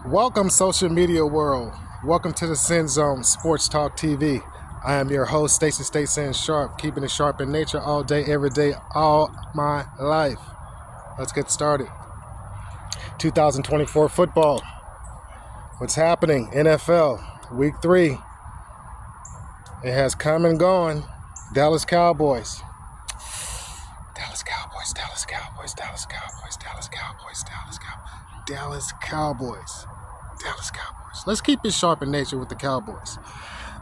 Welcome, social media world. Welcome to the Sin Zone Sports Talk TV. I am your host, Stayce and Sharp, keeping it sharp in nature all day, every day, all my life. Let's get started. 2024 football. What's happening? NFL, week 3. It has come and gone. Dallas Cowboys. Dallas Cowboys, Dallas Cowboys, Dallas Cowboys, Dallas Cowboys, Dallas Cowboys, Dallas Cowboys, Dallas Cowboys. Let's keep it sharp in nature with the Cowboys.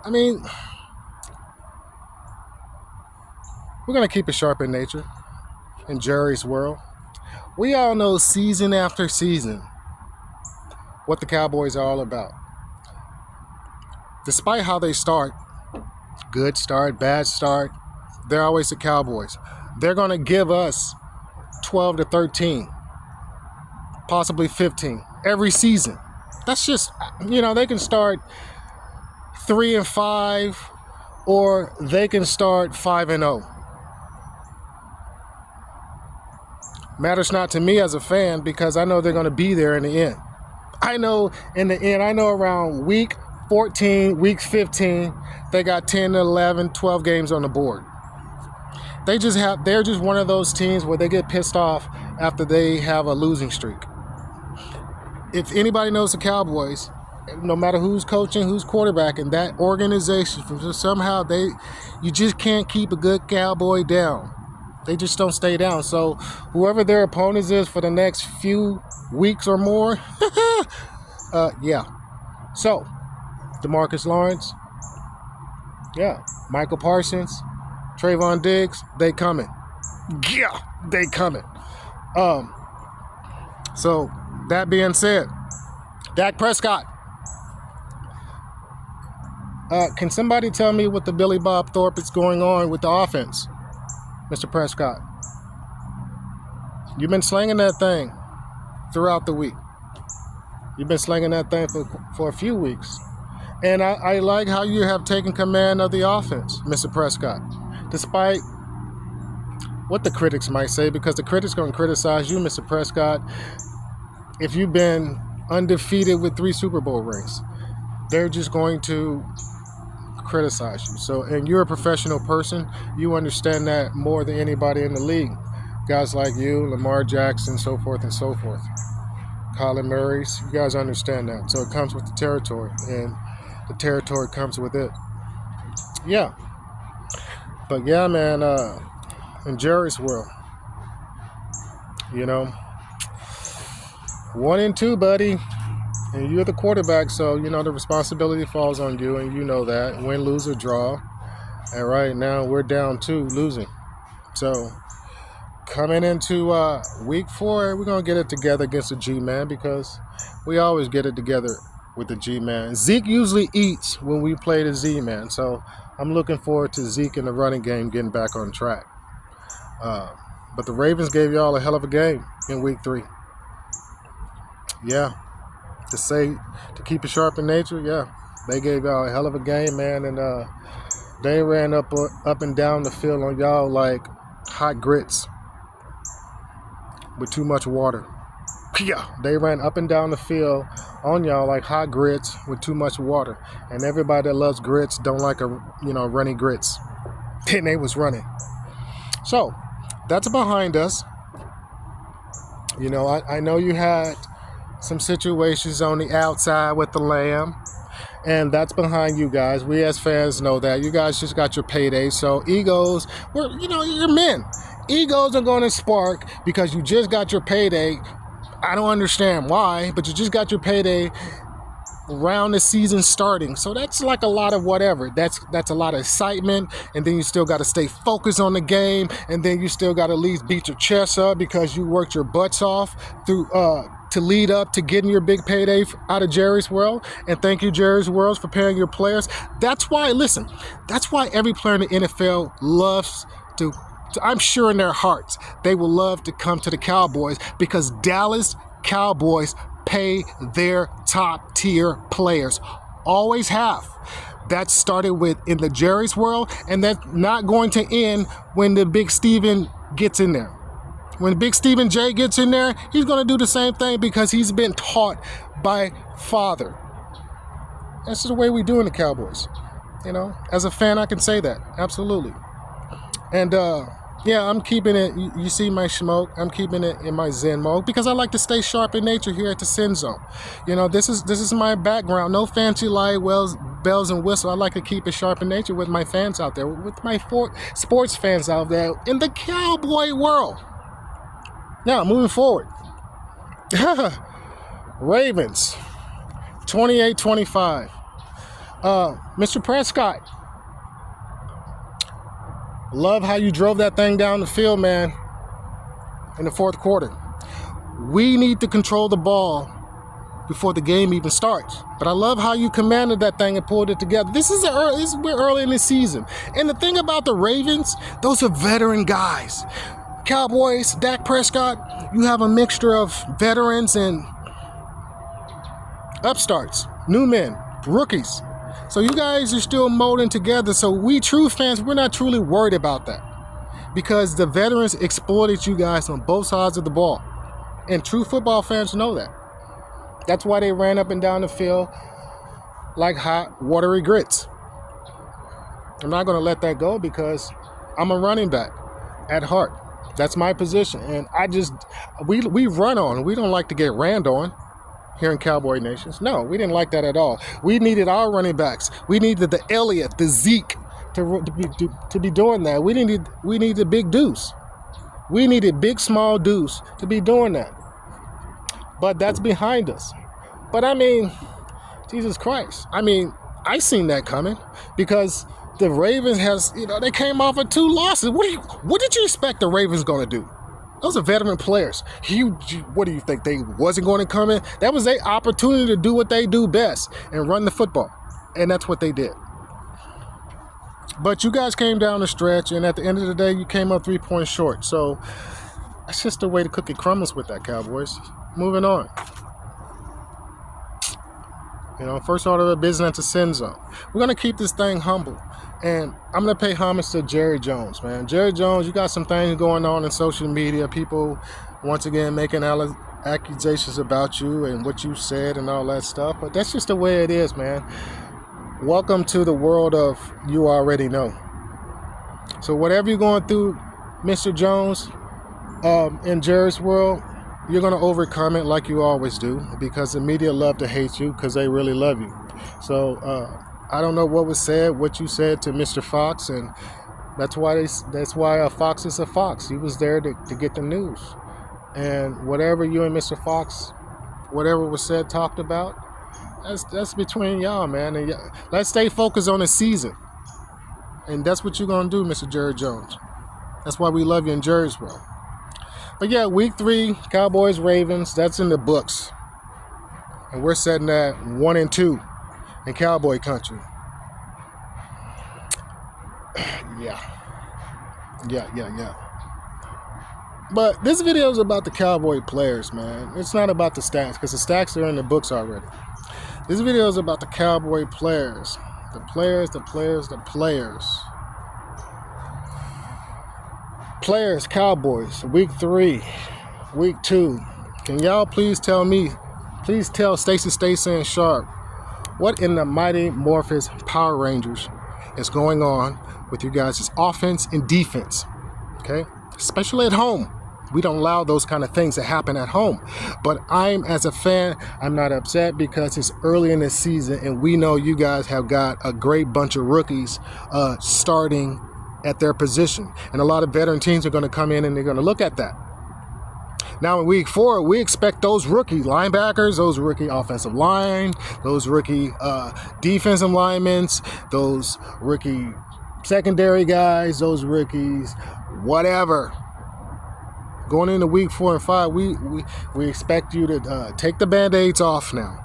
I mean, we're going to keep it sharp in nature in Jerry's world. We all know season after season what the Cowboys are all about. Despite how they start, good start, bad start, they're always the Cowboys. They're going to give us 12 to 13, possibly 15 every season. That's just, they can start 3-5 or they can start 5-0. Matters not to me as a fan because I know they're going to be there in the end. I know around week 14, week 15, they got 10, 11, 12 games on the board. They're just one of those teams where they get pissed off after they have a losing streak. If anybody knows the Cowboys, no matter who's coaching, who's quarterbacking, that organization, somehow you just can't keep a good Cowboy down. They just don't stay down. So whoever their opponents is for the next few weeks or more, yeah. So DeMarcus Lawrence, yeah, Michael Parsons, Trayvon Diggs, they coming. Yeah, they coming. So that being said, Dak Prescott. Can somebody tell me what the Billy Bob Thorpe is going on with the offense, Mr. Prescott? You've been slinging that thing throughout the week. You've been slinging that thing for a few weeks. And I like how you have taken command of the offense, Mr. Prescott, despite what the critics might say, because the critics are going to criticize you, Mr. Prescott, if you've been undefeated with 3 Super Bowl rings. They're just going to criticize you. So, and you're a professional person. You understand that more than anybody in the league. Guys like you, Lamar Jackson, so forth and so forth. Colin Murray's, you guys understand that. So it comes with the territory, and the territory comes with it. Yeah. But yeah, man, in Jerry's world, 1-2, buddy. And you're the quarterback, so, the responsibility falls on you, and you know that. Win, lose, or draw. And right now, we're down 2, losing. So, coming into week 4, we're going to get it together against the G-Man because we always get it together with the G-Man. Zeke usually eats when we play the Z-Man, so I'm looking forward to Zeke in the running game getting back on track. But the Ravens gave y'all a hell of a game in week 3. Yeah. To keep it sharp in nature, yeah. They gave y'all a hell of a game, man, and they ran up and down the field on y'all like hot grits with too much water. Yeah, they ran up and down the field on y'all like hot grits with too much water. And everybody that loves grits don't like runny grits. And they was running. So, that's behind us. I know you had some situations on the outside with the Lamb, and that's behind you guys. We as fans know that. You guys just got your payday, so egos, you're men. Egos are going to spark because you just got your payday. I don't understand why, but you just got your payday around the season starting. So that's like a lot of whatever. That's a lot of excitement, and then you still got to stay focused on the game, and then you still got to at least beat your chest up because you worked your butts off through to lead up to getting your big payday out of Jerry's World. And thank you, Jerry's World, for paying your players. That's why every player in the NFL loves to, I'm sure in their hearts, they will love to come to the Cowboys because Dallas Cowboys pay their top tier players. Always have. That started with in the Jerry's World, and that's not going to end when the big Steven gets in there. When Big Stephen J gets in there, he's going to do the same thing because he's been taught by father. That's the way we do in the Cowboys. You know, as a fan, I can say that. Absolutely. And, yeah, I'm keeping it, you see my smoke, I'm keeping it in my Zen mode because I like to stay sharp in nature here at the Sin Zone. You know, this is my background. No fancy light, bells and whistles. I like to keep it sharp in nature with my fans out there, with my sports fans out there in the Cowboy world. Now, moving forward. Ravens, 28-25. Mr. Prescott, love how you drove that thing down the field, man, in the fourth quarter. We need to control the ball before the game even starts. But I love how you commanded that thing and pulled it together. We're early in the season. And the thing about the Ravens, those are veteran guys. Cowboys, Dak Prescott, you have a mixture of veterans and upstarts, new men, rookies. So you guys are still molding together. So we true fans, we're not truly worried about that because the veterans exploited you guys on both sides of the ball. And true football fans know that. That's why they ran up and down the field like hot, watery grits. I'm not going to let that go because I'm a running back at heart. That's my position. And we run on. We don't like to get ran on here in Cowboy Nations. No, we didn't like that at all. We needed our running backs. We needed the Elliott, the Zeke to be doing that. We needed Big Deuce. We needed Big Small Deuce to be doing that. But that's behind us. But I mean, Jesus Christ. I mean, I seen that coming because the Ravens they came off of 2 losses. What did you expect the Ravens going to do? Those are veteran players. What do you think? They wasn't going to come in? That was their opportunity to do what they do best and run the football. And that's what they did. But you guys came down the stretch, and at the end of the day, you came up 3 points short. So that's just the way the cookie crumbles with that, Cowboys. Moving on. You know, first order of business at the Sin Zone. We're going to keep this thing humble. And I'm going to pay homage to Jerry Jones, man. Jerry Jones, you got some things going on in social media. People, once again, making accusations about you and what you said and all that stuff. But that's just the way it is, man. Welcome to the world of you already know. So whatever you're going through, Mr. Jones, in Jerry's world, you're going to overcome it like you always do because the media love to hate you because they really love you. So I don't know what was said, what you said to Mr. Fox, and that's why a fox is a fox. He was there to get the news. And whatever you and Mr. Fox, whatever was said, talked about, that's between y'all, man. And let's stay focused on the season. And that's what you're going to do, Mr. Jerry Jones. That's why we love you in Jerry's world. But yeah, week 3, Cowboys, Ravens, that's in the books. And we're setting at 1-2 in Cowboy country. Yeah. But this video is about the Cowboy players, man. It's not about the stats, because the stats are in the books already. This video is about the Cowboy players. The players. Players, Cowboys, week 3, week 2. Can y'all please tell Stayce and Sharp what in the Mighty Morpheus Power Rangers is going on with you guys' offense and defense, okay? Especially at home. We don't allow those kind of things to happen at home. But as a fan, I'm not upset because it's early in the season and we know you guys have got a great bunch of rookies starting at their position. And a lot of veteran teams are going to come in and they're going to look at that. Now in week 4, we expect those rookie linebackers, those rookie offensive line, those rookie defensive linemen, those rookie secondary guys, those rookies, whatever. Going into week 4 and 5, we expect you to take the Band-Aids off now.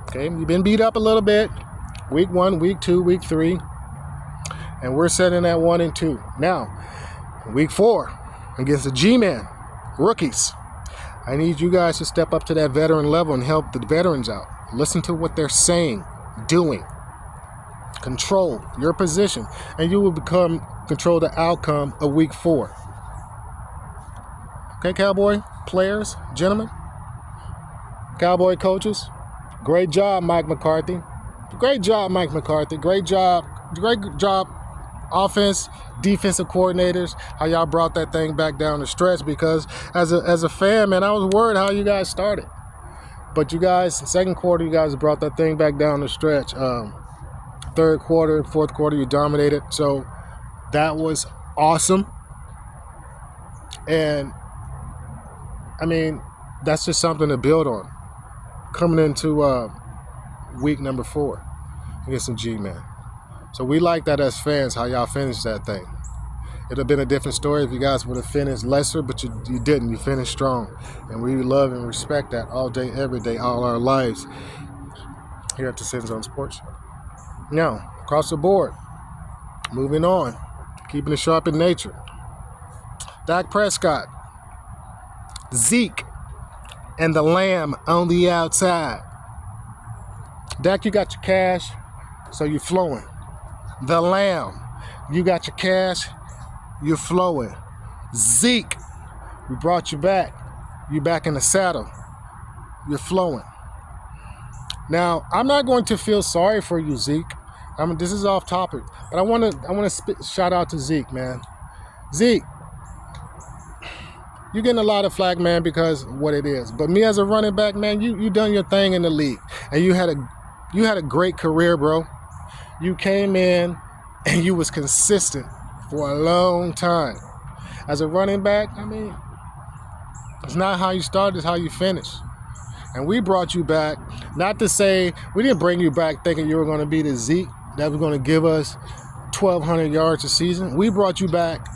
Okay, you've been beat up a little bit. Week 1, week 2, week 3. And we're setting at 1-2. Now, week 4, against the G-Men, rookies, I need you guys to step up to that veteran level and help the veterans out. Listen to what they're saying, doing. Control your position, and you will control the outcome of week 4. Okay, Cowboy players, gentlemen, Cowboy coaches, great job, Mike McCarthy. Great job, Mike McCarthy. Great job, offense, defensive coordinators, how y'all brought that thing back down the stretch, because as a fan, man, I was worried how you guys started. But you guys, second quarter, you guys brought that thing back down the stretch. Third quarter, fourth quarter, you dominated. So that was awesome. And, I mean, that's just something to build on. Coming into week number 4 against some G-Man. So we like that as fans, how y'all finished that thing. It would have been a different story if you guys would have finished lesser, but you didn't. You finished strong. And we love and respect that all day, every day, all our lives here at the Sin Zone Sports Show. Now, across the board, moving on, keeping it sharp in nature. Dak Prescott, Zeke, and the Lamb on the outside. Dak, you got your cash, so you're flowing. The Lamb, you got your cash, you're flowing. Zeke, we brought you back. You back in the saddle. You're flowing. Now, I'm not going to feel sorry for you, Zeke. This is off topic, but I want to shout out to Zeke, man. Zeke, you're getting a lot of flack, man, because of what it is. But me as a running back, man, you done your thing in the league, and you had a great career, bro. You came in and you was consistent for a long time. As a running back, I mean, it's not how you start, it's how you finish. And we brought you back, not to say, we didn't bring you back thinking you were going to be the Zeke that was going to give us 1,200 yards a season. We brought you back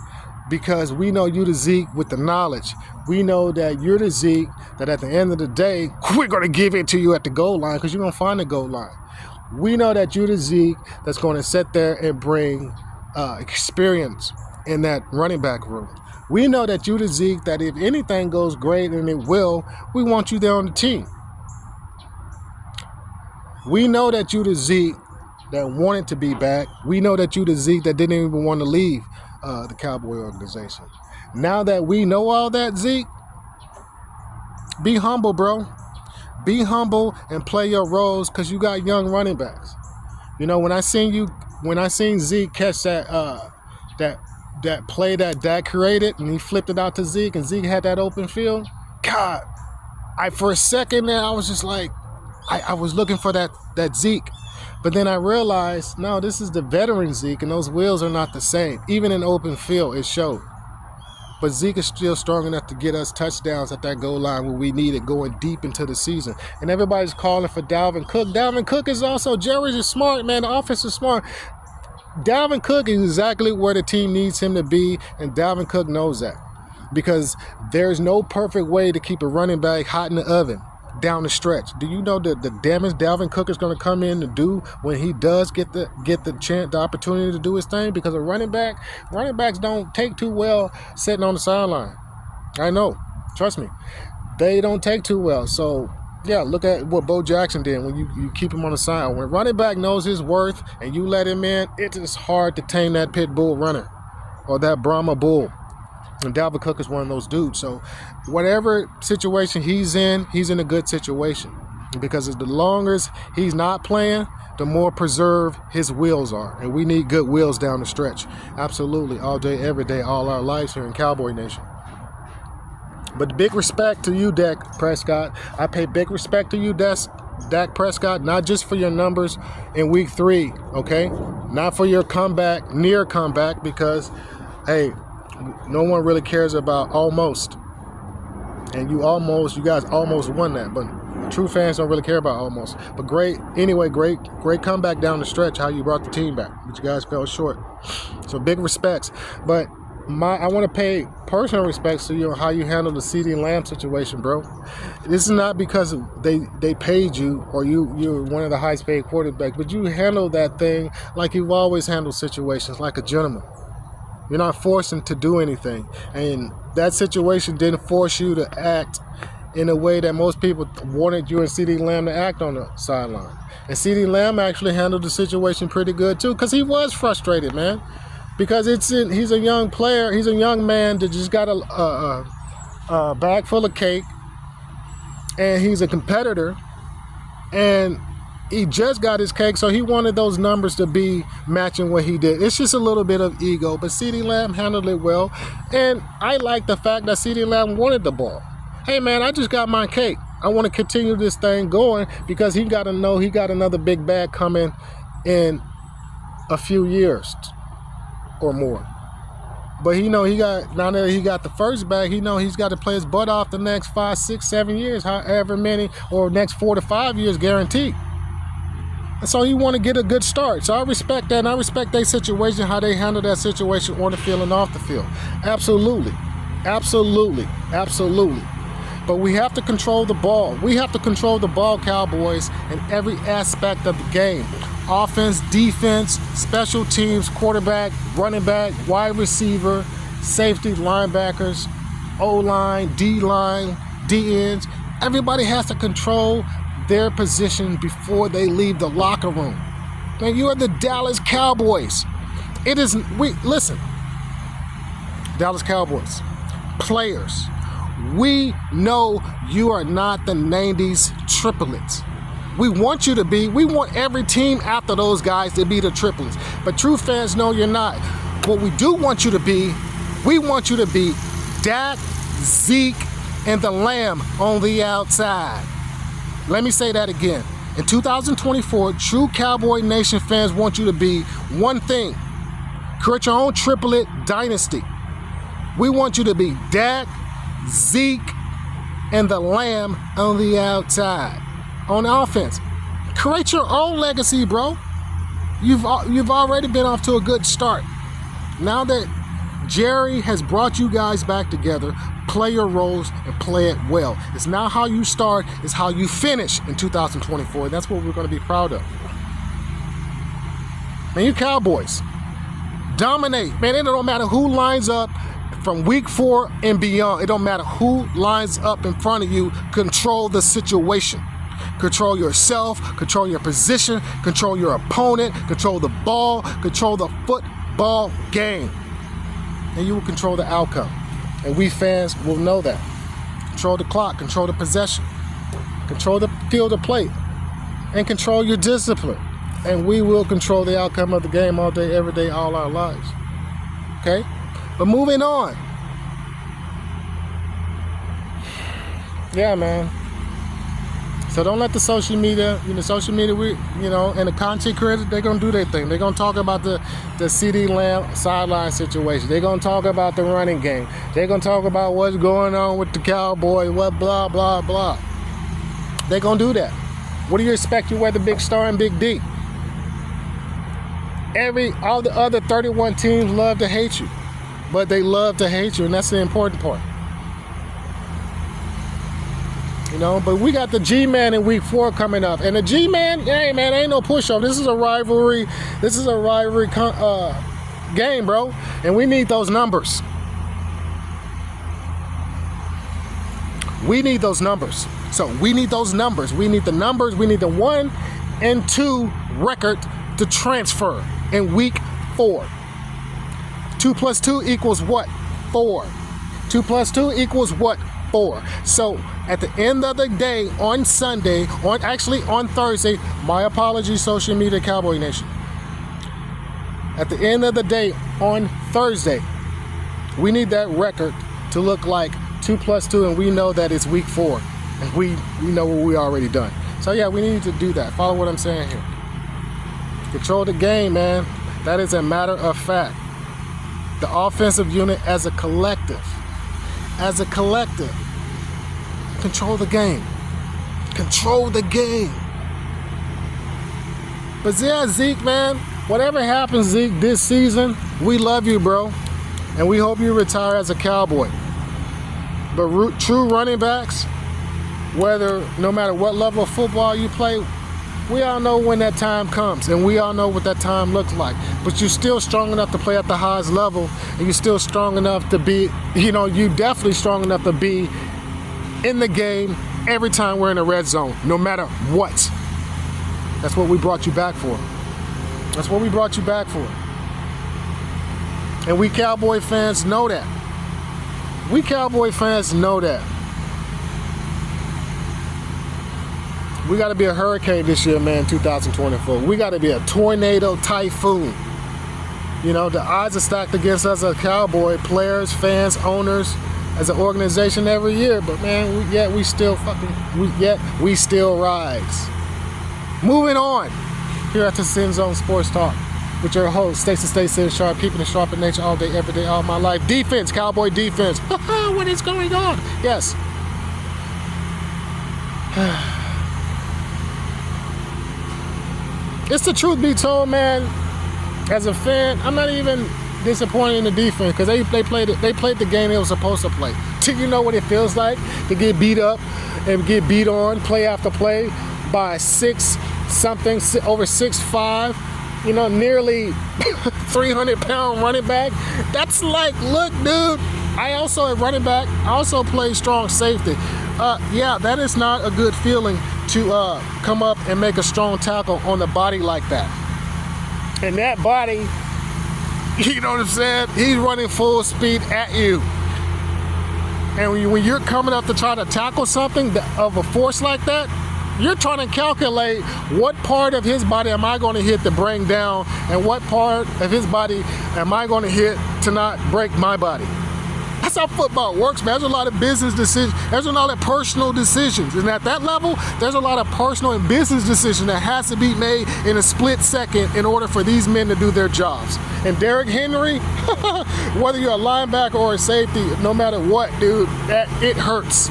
because we know you the Zeke with the knowledge. We know that you're the Zeke that at the end of the day, we're going to give it to you at the goal line because you're going to find the goal line. We know that you're the Zeke that's going to sit there and bring experience in that running back room. We know that you're the Zeke that if anything goes great, and it will, we want you there on the team. We know that you're the Zeke that wanted to be back. We know that you're the Zeke that didn't even want to leave the Cowboy organization. Now that we know all that, Zeke, be humble, bro. Be humble and play your roles because you got young running backs. You know, when I seen Zeke catch that play that Dak created and he flipped it out to Zeke and Zeke had that open field, God, for a second there I was just like, I was looking for that Zeke. But then I realized, no, this is the veteran Zeke and those wheels are not the same. Even in open field, it showed. But Zeke is still strong enough to get us touchdowns at that goal line where we need it going deep into the season. And everybody's calling for Dalvin Cook. Dalvin Cook is also, Jerry's is smart, man. The offense is smart. Dalvin Cook is exactly where the team needs him to be, and Dalvin Cook knows that. Because there's no perfect way to keep a running back hot in the oven down the stretch. Do you know the damage Dalvin Cook is going to come in to do when he does get the chance, the opportunity to do his thing? Because running backs don't take too well sitting on the sideline. I know, trust me, they don't take too well. So yeah, look at what Bo Jackson did when you keep him on the side. When a running back knows his worth and you let him in, it is hard to tame that pit bull runner or that Brahma bull. And Dalvin Cook is one of those dudes. So whatever situation he's in a good situation. Because the longer he's not playing, the more preserved his wheels are. And we need good wheels down the stretch. Absolutely. All day, every day, all our lives here in Cowboy Nation. But big respect to you, Dak Prescott. I pay big respect to you, Dak Prescott, not just for your numbers in week 3, okay? Not for your comeback, near comeback, because, hey, no one really cares about almost. And you guys almost won that. But true fans don't really care about almost. But great comeback down the stretch, how you brought the team back. But you guys fell short. So big respects. But I want to pay personal respects to you on how you handled the CeeDee Lamb situation, bro. This is not because they paid you or you're one of the highest paid quarterbacks, but you handled that thing like you've always handled situations, like a gentleman. You're not forcing to do anything. And that situation didn't force you to act in a way that most people wanted you and CeeDee Lamb to act on the sideline. And CeeDee Lamb actually handled the situation pretty good too, because he was frustrated, man. Because he's a young player, he's a young man that just got a a bag full of cake, and he's a competitor, and he just got his cake, so he wanted those numbers to be matching what he did. It's just a little bit of ego, but CeeDee Lamb handled it well, and I like the fact that CeeDee Lamb wanted the ball. Hey, man, I just got my cake. I want to continue this thing going because he got to know he got another big bag coming in a few years or more. But now that he got the first bag, he's got to play his butt off the next 5, 6, 7 years, however many, or next 4 to 5 years guaranteed. And so he want to get a good start. So I respect that, and I respect their situation, how they handle that situation on the field and off the field. Absolutely. Absolutely. Absolutely. But we have to control the ball. We have to control the ball, Cowboys, in every aspect of the game. Offense, defense, special teams, quarterback, running back, wide receiver, safety, linebackers, O-line, D-line, D-ends. Everybody has to control their position before they leave the locker room. Man, you are the Dallas Cowboys. Listen, Dallas Cowboys, players, we know you are not the 90s triplets. We want you to be. We want every team after those guys to be the triplets. But true fans know you're not. What we do want you to be, we want you to be Dak, Zeke, and the Lamb on the outside. Let me say that again. In 2024, true Cowboy Nation fans want you to be one thing. Create your own triplet dynasty. We want you to be Dak, Zeke, and the Lamb on the outside. On offense, create your own legacy, bro. You've already been off to a good start. Now that Jerry has brought you guys back together, play your roles and play it well. It's not how you start, it's how you finish in 2024. That's what we're going to be proud of. Man, you Cowboys, dominate. Man, it don't matter who lines up from week 4 and beyond. It don't matter who lines up in front of you. Control the situation. Control yourself, control your position, control your opponent, control the ball, control the football game. And you will control the outcome. And we fans will know that. Control the clock, control the possession, control the field of play, and control your discipline. And we will control the outcome of the game all day, every day, all our lives. Okay? But moving on. Yeah, man. So don't let the social media, and the content creators, they're going to do their thing. They're going to talk about the CeeDee Lamb sideline situation. They're going to talk about the running game. They're going to talk about what's going on with the Cowboys, what blah, blah, blah. They're going to do that. What do you expect? You wear the big star and big D. All the other 31 teams love to hate you. But they love to hate you, and that's the important part. But we got the G-Man in week 4 coming up. And the G-Man, hey, man, ain't no push-up. This is a rivalry. This is a rivalry game, bro. And we need those numbers. We need those numbers. So we need those numbers. We need the numbers. We need the 1 and 2 record to transfer in week 4. 2 plus 2 equals what? 4. 2 plus 2 equals what? 4. So at the end of the day, on Sunday, on Thursday, my apologies, social media Cowboy Nation. At the end of the day, on Thursday, we need that record to look like 2 plus 2, and we know that it's week 4, and we know what we already done. So yeah, we need to do that. Follow what I'm saying here. Control the game, man. That is a matter of fact. The offensive unit as a collective, control the game. Control the game. But yeah, Zeke, man, whatever happens, Zeke, this season, we love you, bro. And we hope you retire as a Cowboy. But true running backs, no matter what level of football you play, we all know when that time comes, and we all know what that time looks like. But you're still strong enough to play at the highest level, and you're still strong enough to be, you definitely strong enough to be in the game every time we're in the red zone, no matter what. That's what we brought you back for. That's what we brought you back for. And we Cowboy fans know that. We Cowboy fans know that. We got to be a hurricane this year, man, 2024. We got to be a tornado, typhoon. You know, the odds are stacked against us as Cowboy players, fans, owners, as an organization every year. But, man, we still rise. Moving on here at the Sin Zone Sports Talk with your host, Stayce Sharp, keeping it sharp in nature all day, every day, all my life. Defense, Cowboy defense. What is going on? Yes. It's the truth be told, man. As a fan, I'm not even disappointed in the defense because they played the game they were supposed to play. Do you know what it feels like to get beat up and get beat on play after play by over 6'5", you know, nearly 300-pound running back? That's like, look, dude. I also at running back. I also play strong safety. Yeah, that is not a good feeling to come up and make a strong tackle on the body like that. And that body, you know what I'm saying? He's running full speed at you. And when you're coming up to try to tackle something of a force like that, you're trying to calculate what part of his body am I going to hit to bring down and what part of his body am I going to hit to not break my body. That's how football works, man. There's a lot of business decisions. There's a lot of personal decisions. And at that level, there's a lot of personal and business decisions that has to be made in a split second in order for these men to do their jobs. And Derrick Henry, whether you're a linebacker or a safety, no matter what, dude, it hurts.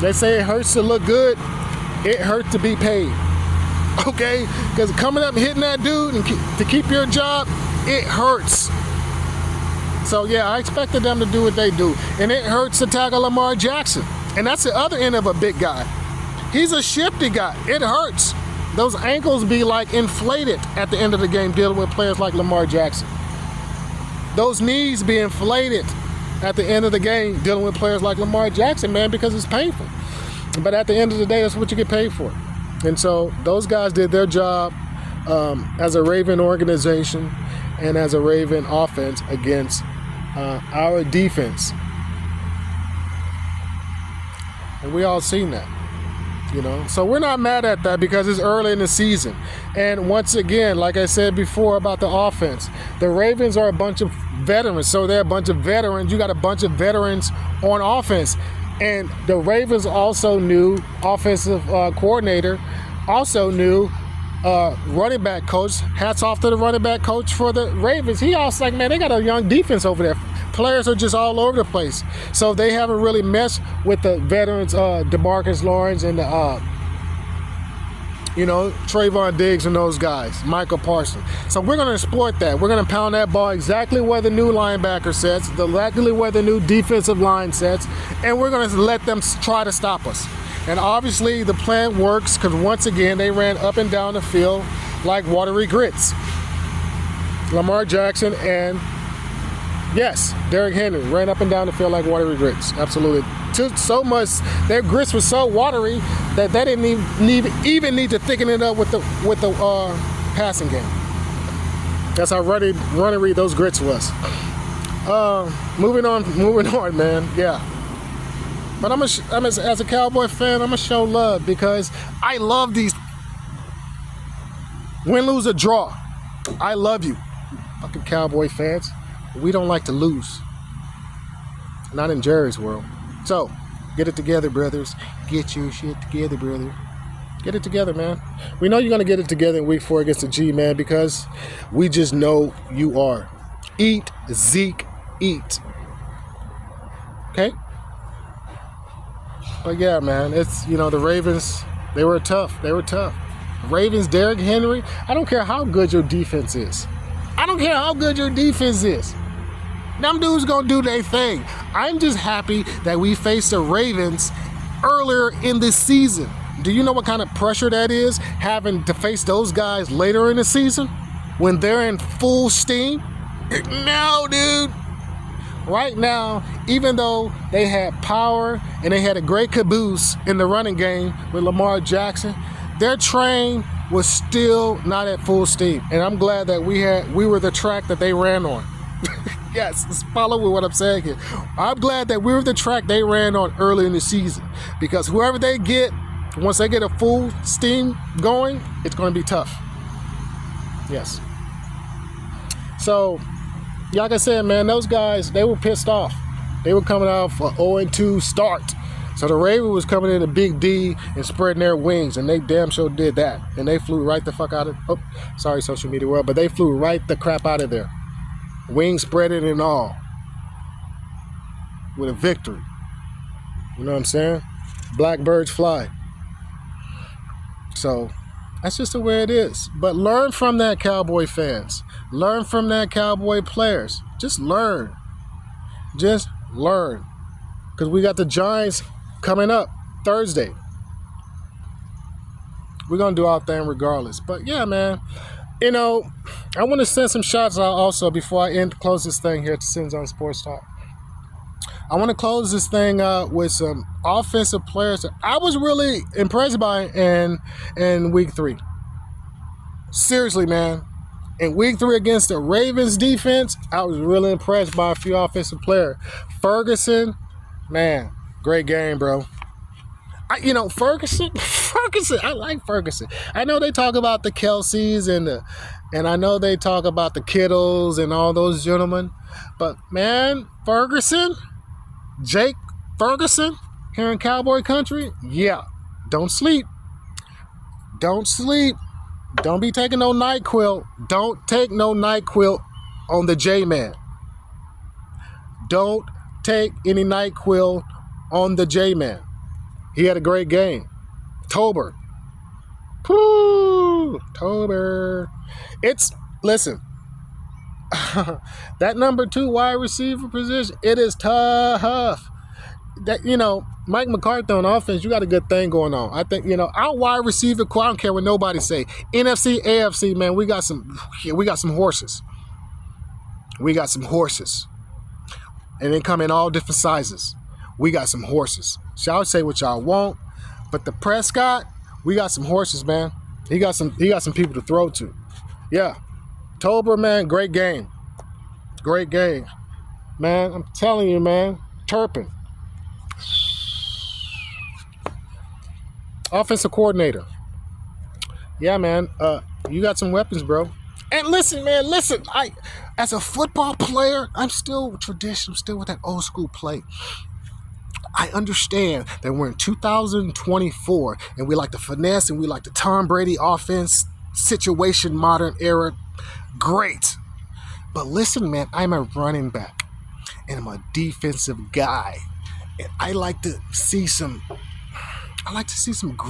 They say it hurts to look good. It hurts to be paid. Okay? Because coming up and hitting that dude and to keep your job, it hurts. So, yeah, I expected them to do what they do. And it hurts to tackle Lamar Jackson. And that's the other end of a big guy. He's a shifty guy. It hurts. Those ankles be like inflated at the end of the game dealing with players like Lamar Jackson. Those knees be inflated at the end of the game dealing with players like Lamar Jackson, man, because it's painful. But at the end of the day, that's what you get paid for. And so those guys did their job as a Raven organization and as a Raven offense against our defense. And we all seen that, you know. So we're not mad at that because it's early in the season. And once again, like I said before about the offense, the Ravens are a bunch of veterans. So they're a bunch of veterans. You got a bunch of veterans on offense. And the Ravens also knew, offensive coordinator also knew, running back coach, hats off to the running back coach for the Ravens. He also like, man, they got a young defense over there. Players are just all over the place. So they haven't really messed with the veterans, DeMarcus Lawrence and Trayvon Diggs and those guys, Michael Parsons. So we're going to exploit that. We're going to pound that ball exactly where the new linebacker sets, exactly where the new defensive line sets, and we're going to let them try to stop us. And obviously the plan works because once again they ran up and down the field like watery grits. Lamar Jackson and, yes, Derrick Henry ran up and down the field like watery grits. Absolutely. So much, their grits were so watery that they didn't even need to thicken it up with the passing game. That's how runnery those grits was. Moving on, man. Yeah. But as a Cowboy fan, I'm going to show love because I love these win, lose, or draw. I love you, fucking Cowboy fans. We don't like to lose. Not in Jerry's world. So, get it together, brothers. Get your shit together, brother. Get it together, man. We know you're going to get it together in week 4 against the G, man, because we just know you are. Eat, Zeke, eat. Okay? But yeah, man, it's, the Ravens, they were tough. Ravens, Derrick Henry, I don't care how good your defense is. Them dudes gonna do their thing. I'm just happy that we faced the Ravens earlier in this season. Do you know what kind of pressure that is, having to face those guys later in the season when they're in full steam? No, dude. Right now, even though they had power and they had a great caboose in the running game with Lamar Jackson, their train was still not at full steam. And I'm glad that we were the track that they ran on. Yes, follow with what I'm saying here. I'm glad that we're the track they ran on early in the season, because whoever they get, once they get a full steam going, it's going to be tough. Yes. So, like I said, man, those guys, they were pissed off. They were coming out for 0-2 start. So the Ravens was coming in a big D and spreading their wings, and they damn sure did that. And they flew right the fuck out of, oh, sorry, social media world, but they flew right the crap out of there. Wings spreading and all. With a victory. You know what I'm saying? Blackbirds fly. So, that's just the way it is. But learn from that, Cowboy fans. Learn from that, Cowboy players. Just learn. Just learn. Because we got the Giants coming up Thursday. We're going to do our thing regardless. But yeah, man. You know, I want to send some shots out also before I close this thing here to Sins on Sports Talk. I want to close this thing out with some offensive players that I was really impressed by in week 3. Seriously, man. In week 3 against the Ravens defense, I was really impressed by a few offensive players. Ferguson, man, great game, bro. Ferguson, I like Ferguson. I know they talk about the Kelseys and I know they talk about the Kittles and all those gentlemen, but man, Ferguson, Jake Ferguson here in Cowboy Country, yeah, don't sleep. Don't sleep. Don't be taking no NyQuil. Don't take no NyQuil on the J-Man. Don't take any NyQuil on the J-Man. He had a great game. Tober. Woo! Tober. Listen, that number 2 wide receiver position, it is tough. That, Mike McCarthy on offense, you got a good thing going on. I think, our wide receiver core, I don't care what nobody say. NFC, AFC, man, we got some horses. We got some horses. And they come in all different sizes. We got some horses. Y'all say what y'all want, but the Prescott, we got some horses, man. He got some people to throw to. Yeah. Tober, man, great game. Great game. Man, I'm telling you, man. Turpin. Offensive coordinator. Yeah, man. You got some weapons, bro. And listen, man, as a football player, I'm still traditional. I'm still with that old school play. I understand that we're in 2024 and we like the finesse and we like the Tom Brady offense, situation, modern era. Great. But listen, man, I'm a running back and I'm a defensive guy. And I like to see some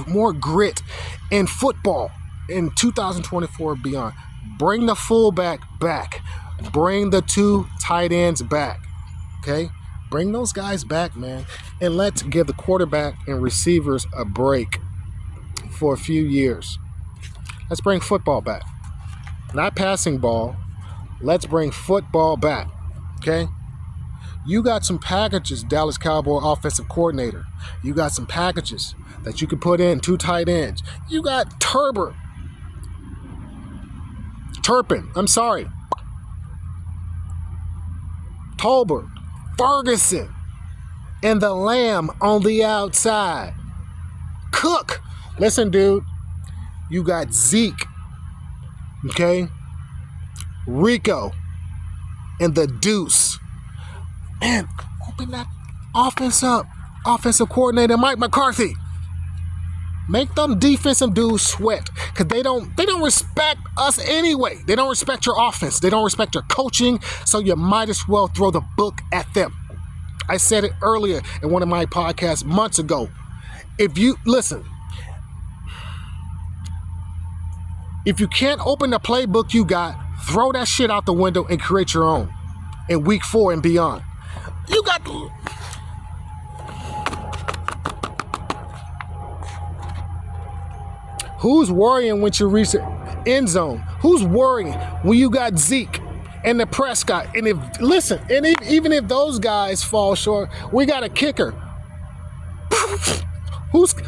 more grit in football in 2024 and beyond. Bring the fullback back. Bring the 2 tight ends back. Okay? Bring those guys back, man. And let's give the quarterback and receivers a break for a few years. Let's bring football back. Not passing ball. Let's bring football back. Okay? You got some packages, Dallas Cowboy offensive coordinator. You got some packages that you can put in 2 tight ends. You got Turpin. I'm sorry. Tolbert. Ferguson. And the Lamb on the outside. Cook. Listen, dude. You got Zeke. Okay? Rico. And the Deuce. Man, open that offense up. Offensive coordinator Mike McCarthy. Make them defensive dudes sweat. Because they don't respect us anyway. They don't respect your offense. They don't respect your coaching. So you might as well throw the book at them. I said it earlier in one of my podcasts months ago. If you can't open the playbook you got, throw that shit out the window and create your own in week 4 and beyond. You got... Who's worrying when you reach the end zone? Who's worrying when you got Zeke and the Prescott? And even if those guys fall short, we got a kicker.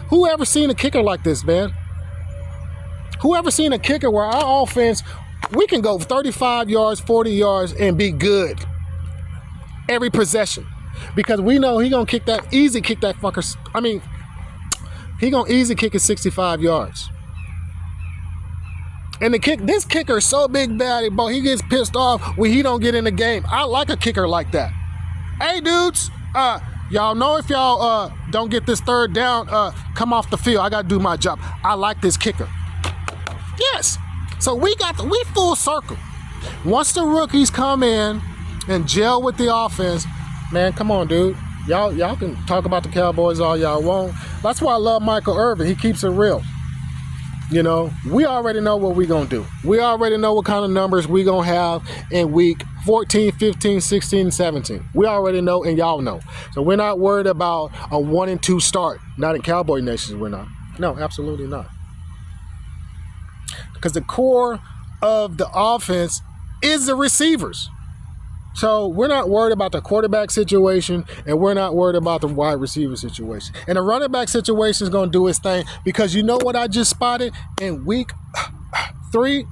Who ever seen a kicker like this, man? Who ever seen a kicker where our offense, we can go 35 yards, 40 yards and be good every possession. Because we know he gonna kick that fucker. I mean, he gonna easy kick it 65 yards. And this kicker is so big bad, but he gets pissed off when he don't get in the game. I like a kicker like that. Hey dudes, y'all know if y'all don't get this third down, come off the field. I gotta do my job. I like this kicker. Yes. So we full circle. Once the rookies come in and gel with the offense, man, come on, dude. Y'all can talk about the Cowboys all y'all want. That's why I love Michael Irvin. He keeps it real. You know, we already know what we're going to do. We already know what kind of numbers we're going to have in week 14, 15, 16, 17. We already know, and y'all know. So we're not worried about a 1-2 start. Not in Cowboy Nation, we're not. No, absolutely not. Because the core of the offense is the receivers. So we're not worried about the quarterback situation, and we're not worried about the wide receiver situation. And the running back situation is going to do its thing, because you know what I just spotted in week 3?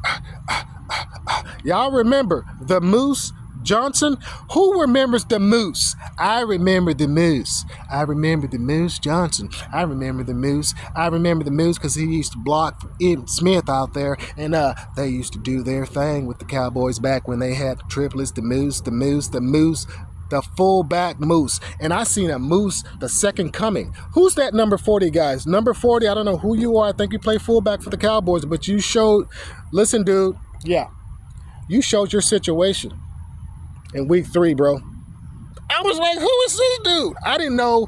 Y'all remember the Moose Johnson? Who remembers the Moose? I remember the Moose. I remember the Moose Johnson. I remember the Moose. I remember the Moose because he used to block Ed Smith out there, and they used to do their thing with the Cowboys back when they had the triplets, the Moose, the fullback Moose. And I seen a Moose, the second coming. Who's that number 40, guys? Number 40, I don't know who you are. I think you play fullback for the Cowboys, but you showed, listen, dude, yeah, you showed your situation in week 3, bro. I was like, who is this dude? I didn't know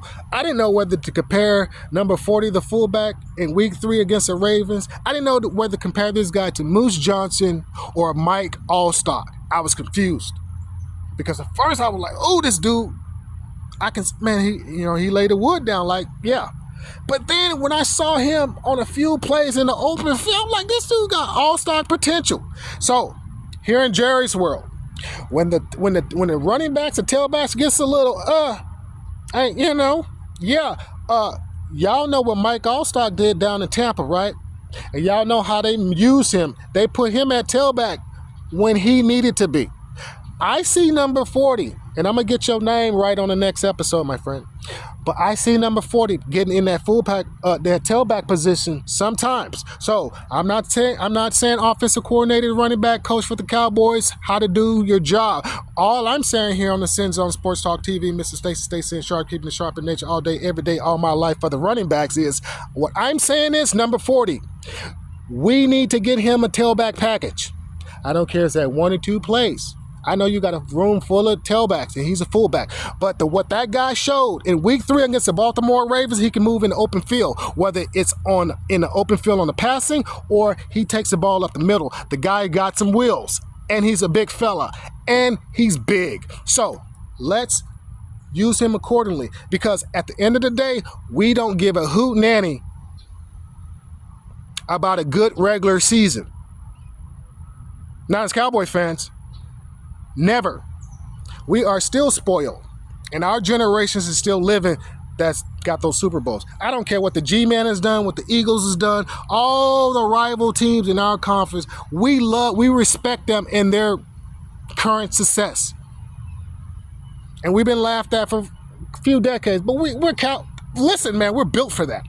whether to compare number 40, the fullback, in week 3 against the Ravens. I didn't know whether to compare this guy to Moose Johnson or Mike Allstock. I was confused. Because at first I was like, oh, this dude, he laid the wood down, like, yeah. But then when I saw him on a few plays in the open field, I'm like, this dude got all-star potential. So, here in Jerry's world, when the running backs, the tailbacks gets a little, y'all know what Mike Allstock did down in Tampa, right? And y'all know how they use him. They put him at tailback when he needed to be. I see number 40, and I'm going to get your name right on the next episode, my friend. But I see number 40 getting in that that tailback position sometimes. So I'm not saying offensive coordinator, running back coach for the Cowboys, how to do your job. All I'm saying here on the Sin Zone Sports Talk TV, Mr. Stayce in sharp, keeping the sharp in nature all day, every day, all my life for the running backs is, what I'm saying is, number 40, we need to get him a tailback package. I don't care if it's at 1 or 2 plays. I know you got a room full of tailbacks, and he's a fullback. But what that guy showed in week 3 against the Baltimore Ravens, he can move in the open field, whether it's in the open field on the passing or he takes the ball up the middle. The guy got some wheels, and he's a big fella, and he's big. So let's use him accordingly, because at the end of the day, we don't give a hoot nanny about a good regular season. Not as Cowboy fans. Never. We are still spoiled, and our generations is still living that's got those Super Bowls. I don't care what the G-Man has done, what the Eagles has done, all the rival teams in our conference. We respect them in their current success. And we've been laughed at for a few decades, but listen, man, we're built for that.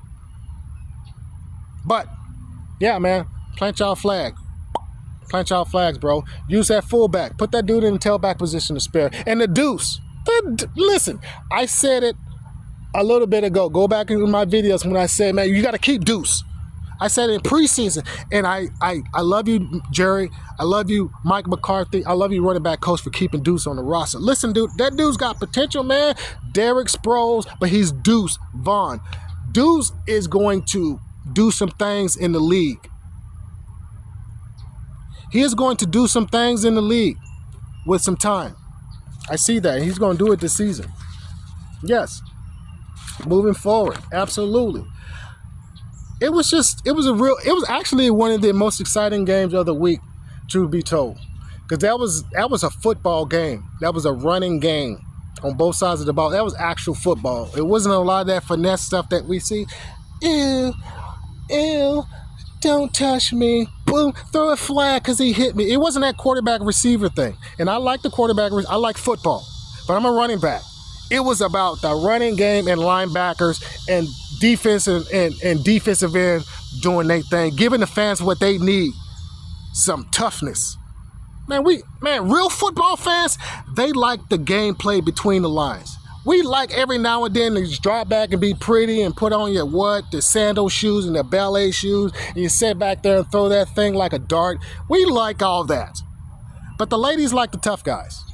But, yeah, man, plant y'all flag. Plant y'all flags, bro. Use that fullback. Put that dude in the tailback position to spare. And the deuce. Listen, I said it a little bit ago. Go back into my videos when I said, man, you got to keep Deuce. I said it in preseason. And I love you, Jerry. I love you, Mike McCarthy. I love you, running back coach, for keeping Deuce on the roster. Listen, dude, that dude's got potential, man. Derek Sproles, but he's Deuce Vaughn. Deuce is going to do some things in the league. He is going to do some things in the league with some time. I see that. He's going to do it this season. Yes. Moving forward. Absolutely. It was actually one of the most exciting games of the week, truth be told. Because that was a football game. That was a running game on both sides of the ball. That was actual football. It wasn't a lot of that finesse stuff that we see. Ew. Don't touch me. Boom, throw a flag because he hit me. It wasn't that quarterback receiver thing. And I like the quarterback. I like football. but I'm a running back. It was about the running game and linebackers and defensive end doing their thing, giving the fans what they need, some toughness. Man, real football fans, they like the gameplay between the lines. We like every now and then to just drop back and be pretty and put on the sandal shoes and the ballet shoes, and you sit back there and throw that thing like a dart. We like all that. But the ladies like the tough guys.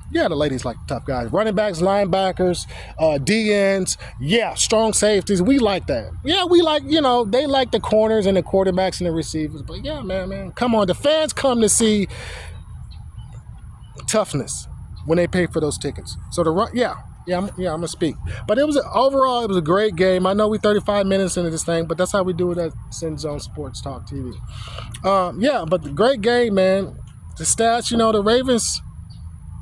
Yeah, the ladies like the tough guys. Running backs, linebackers, DNs, strong safeties. We like that. Yeah, we like, they like the corners and the quarterbacks and the receivers. But yeah, man, come on. The fans come to see toughness when they pay for those tickets. So I'm gonna speak. But overall it was a great game. I know we 35 minutes into this thing, but that's how we do it at Sin Zone Sports Talk TV. But the great game, man. The stats, the Ravens,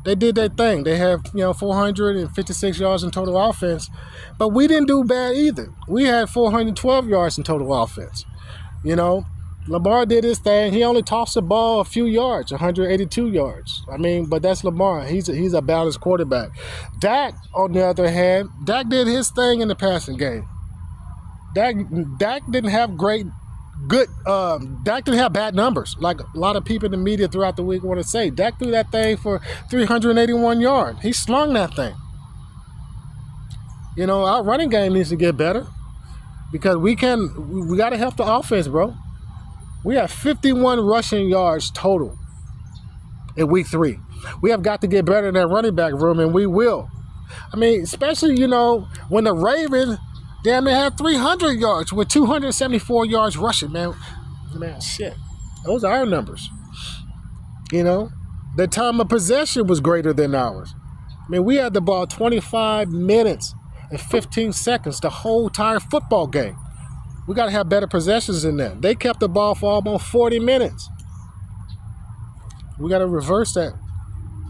they did their thing. They have, 456 yards in total offense. But we didn't do bad either. We had 412 yards in total offense. Lamar did his thing. He only tossed the ball a few yards, 182 yards. But that's Lamar. He's a balanced quarterback. Dak, on the other hand, Dak did his thing in the passing game. Dak didn't have Dak didn't have bad numbers, like a lot of people in the media throughout the week want to say. Dak threw that thing for 381 yards. He slung that thing. Our running game needs to get better because we got to help the offense, bro. We have 51 rushing yards total in week 3. We have got to get better in that running back room, and we will. Especially, when the Ravens damn near had 300 yards with 274 yards rushing, man. Shit. Those are our numbers. The time of possession was greater than ours. We had the ball 25 minutes and 15 seconds the whole entire football game. We got to have better possessions than that. They kept the ball for almost 40 minutes. We got to reverse that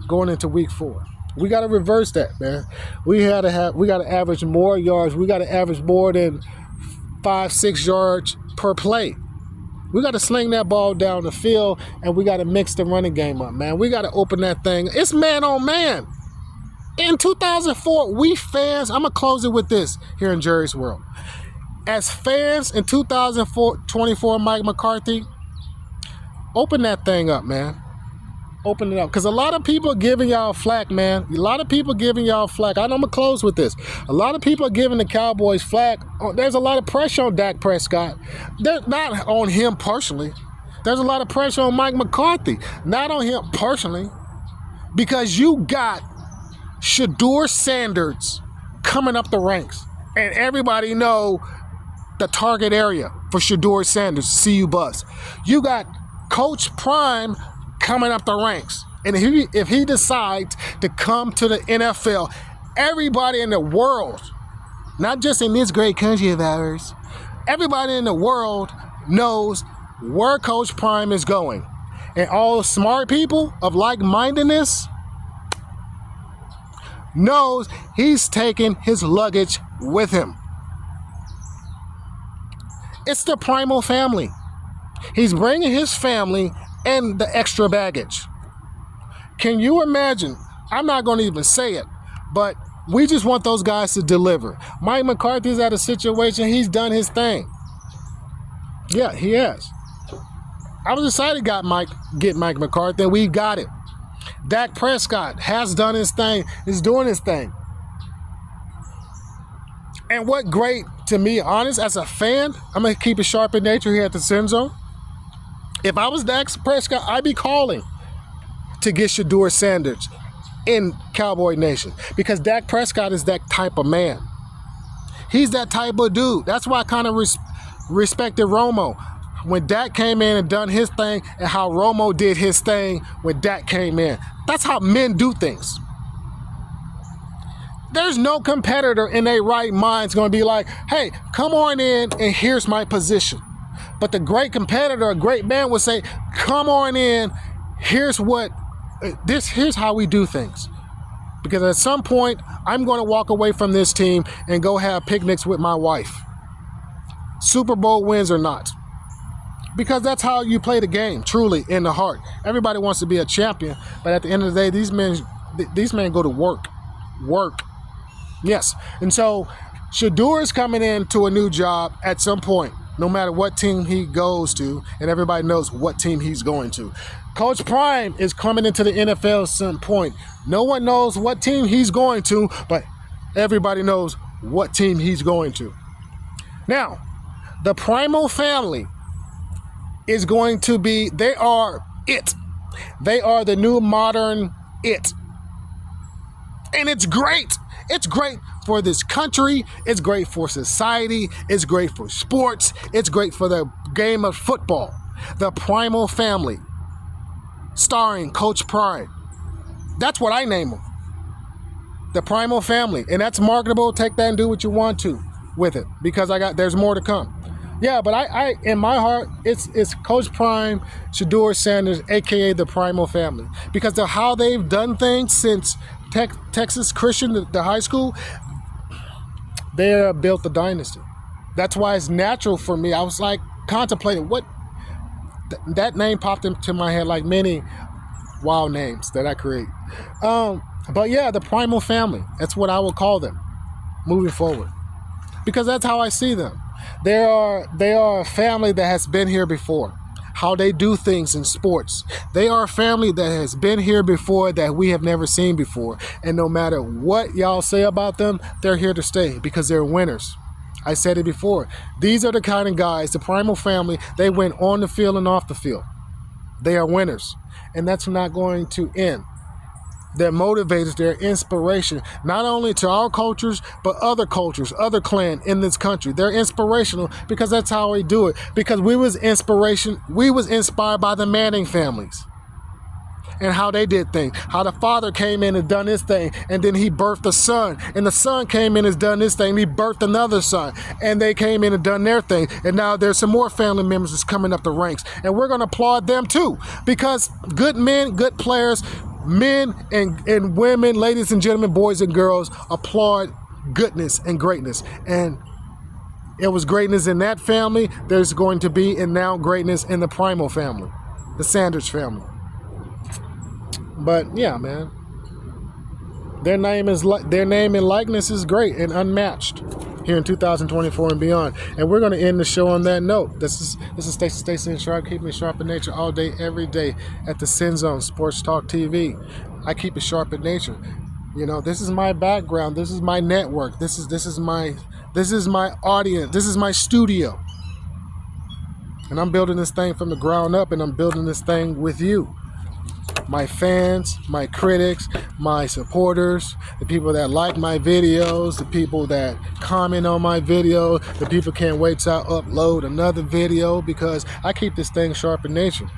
going into week 4. We got to reverse that, man. We got to average more yards. We got to average more than 5-6 yards per play. We got to sling that ball down the field, and we got to mix the running game up, man. We got to open that thing. It's man on man. In 2004, we fans, I'm going to close it with this here in Jerry's World. As fans in 2024, Mike McCarthy, open that thing up, man. Open it up. Because a lot of people are giving y'all flack, man. A lot of people are giving y'all flack. I'm going to close with this. A lot of people are giving the Cowboys flack. There's a lot of pressure on Dak Prescott. Not on him personally. There's a lot of pressure on Mike McCarthy. Not on him personally. Because you got Shedeur Sanders coming up the ranks. And everybody know the target area for Shedeur Sanders, CU Buffs. You got Coach Prime coming up the ranks. And if he decides to come to the NFL, everybody in the world, not just in this great country of ours, everybody in the world knows where Coach Prime is going. And all smart people of like-mindedness knows he's taking his luggage with him. It's the Primal family. He's bringing his family and the extra baggage. Can you imagine? I'm not going to even say it, but we just want those guys to deliver. Mike McCarthy's at a situation, he's done his thing. Yeah, he has. I was excited to get Mike McCarthy, and we got it. Dak Prescott has done his thing, is doing his thing. And what great, to me, honest, as a fan, I'm going to keep it sharp in nature here at the Sin Zone. If I was Dak Prescott, I'd be calling to get Shedeur Sanders in Cowboy Nation. Because Dak Prescott is that type of man. He's that type of dude. That's why I kind of respected Romo when Dak came in and done his thing, and how Romo did his thing when Dak came in. That's how men do things. There's no competitor in their right mind is going to be like, hey, come on in and here's my position. But the great competitor, a great man would say, come on in, here's how we do things. Because at some point, I'm going to walk away from this team and go have picnics with my wife. Super Bowl wins or not. Because that's how you play the game, truly, in the heart. Everybody wants to be a champion, but at the end of the day, these men these men go to work. Yes. And so Shedeur is coming into a new job at some point, no matter what team he goes to, and everybody knows what team he's going to. Coach Prime is coming into the NFL at some point. No one knows what team he's going to, but everybody knows what team he's going to. Now, the Primal family is going to be, they are it. They are the new modern it. And it's great. It's great for this country. It's great for society. It's great for sports. It's great for the game of football. The Primal family, starring Coach Prime. That's what I name them. The Primal family. And that's marketable. Take that and do what you want to with it, because there's more to come. Yeah, but I in my heart, it's Coach Prime, Shedeur Sanders, aka the Primal family, because of how they've done things since Texas Christian, the high school. They have built a dynasty. That's why it's natural for me. I was like contemplating what that name popped into my head, like many wild names that I create. But yeah, the Primal family. That's what I will call them moving forward, because that's how I see them. They are a family that has been here before. How they do things in sports. They are a family that has been here before, that we have never seen before. And no matter what y'all say about them, they're here to stay, because they're winners. I said it before. These are the kind of guys, the Primal family, they win on the field and off the field. They are winners. And that's not going to end. They're motivators, they're inspiration, not only to our cultures, but other cultures, other clan in this country. They're inspirational because that's how we do it. Because we was inspired by the Manning families and how they did things. How the father came in and done his thing, and then he birthed a son, and the son came in and done his thing, and he birthed another son, and they came in and done their thing. And now there's some more family members that's coming up the ranks, and we're going to applaud them too, because good men, good players, men and women, ladies and gentlemen, boys and girls, applaud goodness and greatness. And it was greatness in that family. There's going to be, and now, greatness in the Primal family, the Sanders family. But yeah, man, their name and likeness is great and unmatched here in 2024 and beyond. And we're going to end the show on that note. This is Stayce in Sharp, keeping it sharp in nature all day, every day at the Sin Zone Sports Talk TV. I keep it sharp in nature. You know, this is my background. This is my network. This is my audience. This is my studio. And I'm building this thing from the ground up, and I'm building this thing with you. My fans, my critics, my supporters, the people that like my videos, the people that comment on my video, the people can't wait till I upload another video, because I keep this thing sharp in nature.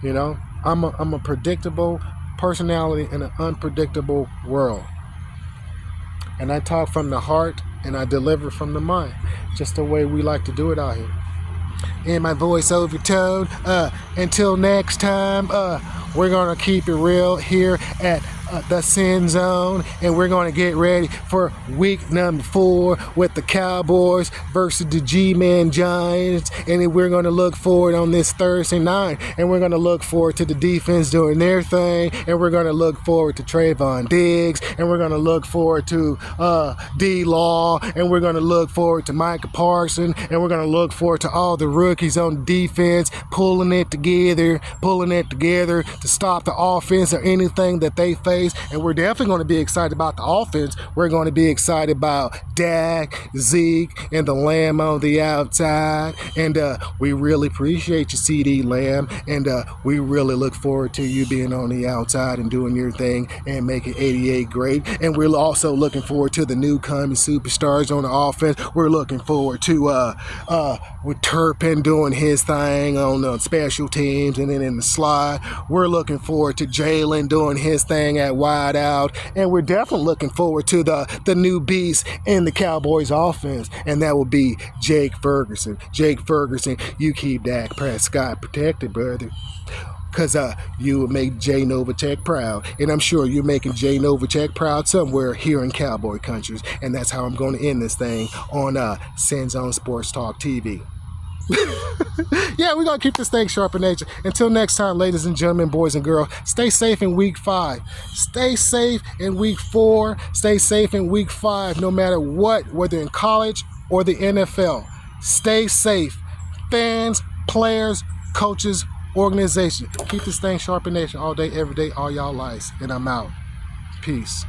You know, I'm a predictable personality in an unpredictable world. And I talk from the heart and I deliver from the mind, just the way we like to do it out here. And my voice overtone. Until next time, we're going to keep it real here at the Sin Zone, and we're going to get ready for week number 4 with the Cowboys versus the G-Man Giants. And then we're going to look forward on this Thursday night, and we're going to look forward to the defense doing their thing, and we're going to look forward to Trayvon Diggs, and we're going to look forward to D-Law, and we're going to look forward to Micah Parsons, and we're going to look forward to all the rookies on defense pulling it together to stop the offense or anything that they face. And we're definitely going to be excited about the offense. We're going to be excited about Dak, Zeke, and the Lamb on the outside. And we really appreciate you, CD Lamb. And we really look forward to you being on the outside and doing your thing and making 88 great. And we're also looking forward to the new coming superstars on the offense. We're looking forward to with Turpin doing his thing on the special teams and then in the slot. We're looking forward to Jalen doing his thing at wide out, and we're definitely looking forward to the new beast in the Cowboys offense, and that will be Jake Ferguson. Jake Ferguson, you keep Dak Prescott protected, brother, because you will make Jay Novacek proud, and I'm sure you're making Jay Novacek proud somewhere here in Cowboy countries, and that's how I'm going to end this thing on Sin Zone Sports Talk TV. Yeah, we're going to keep this thing sharp in nature. Until next time, ladies and gentlemen, boys and girls, stay safe in week 5. Stay safe in week 4. Stay safe in week 5, no matter what, whether in college or the NFL. Stay safe. Fans, players, coaches, organization. Keep this thing sharp in nature all day, every day, all y'all lives. And I'm out. Peace.